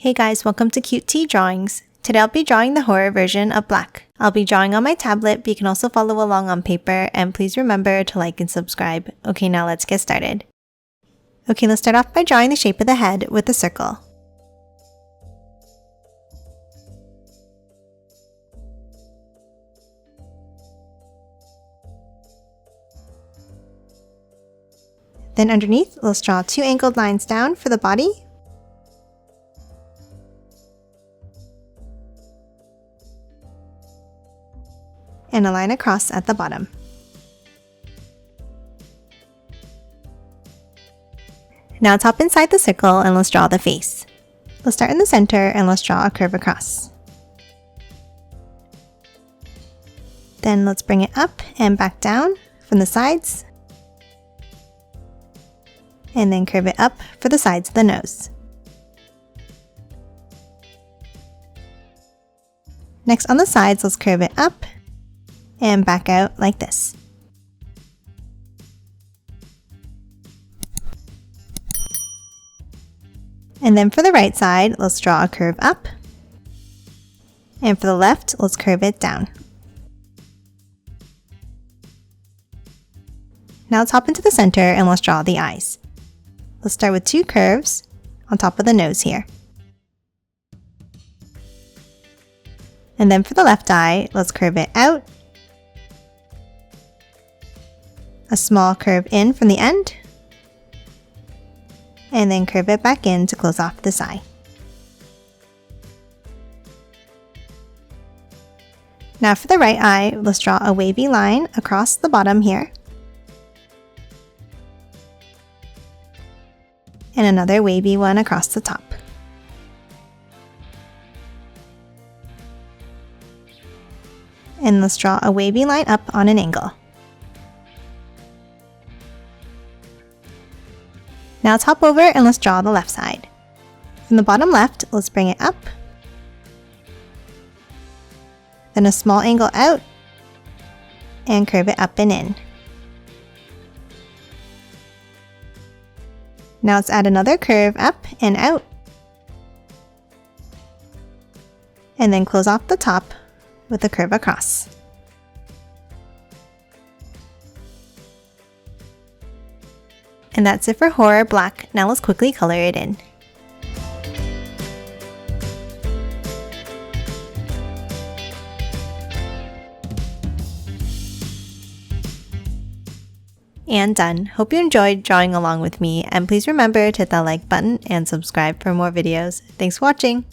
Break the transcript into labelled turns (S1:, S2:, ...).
S1: Hey guys, welcome to Cute Tea Drawings. Today I'll be drawing the horror version of Black. I'll be drawing on my tablet, but you can also follow along on paper, and please remember to like and subscribe. Okay, now let's get started. Okay, let's start off by drawing the shape of the head with a circle. Then underneath, let's draw 2 angled lines down for the body. And a line across at the bottom. Now let's hop inside the circle and let's draw the face. Let's start in the center and let's draw a curve across. Then let's bring it up and back down from the sides. And then curve it up for the sides of the nose. Next on the sides, let's curve it up and back out like this. And then for the right side, let's draw a curve up. And for the left, let's curve it down. Now let's hop into the center and let's draw the eyes. Let's start with 2 curves on top of the nose here. And then for the left eye, let's curve it out. A small curve in from the end. And then curve it back in to close off this eye. Now for the right eye, let's draw a wavy line across the bottom here. And another wavy one across the top. And let's draw a wavy line up on an angle. Now let's hop over and let's draw the left side. From the bottom left, let's bring it up. Then a small angle out. And curve it up and in. Now let's add another curve up and out. And then close off the top with a curve across. And that's it for Horror Black. Now let's quickly color it in. And done. Hope you enjoyed drawing along with me, and please remember to hit that like button and subscribe for more videos. Thanks for watching!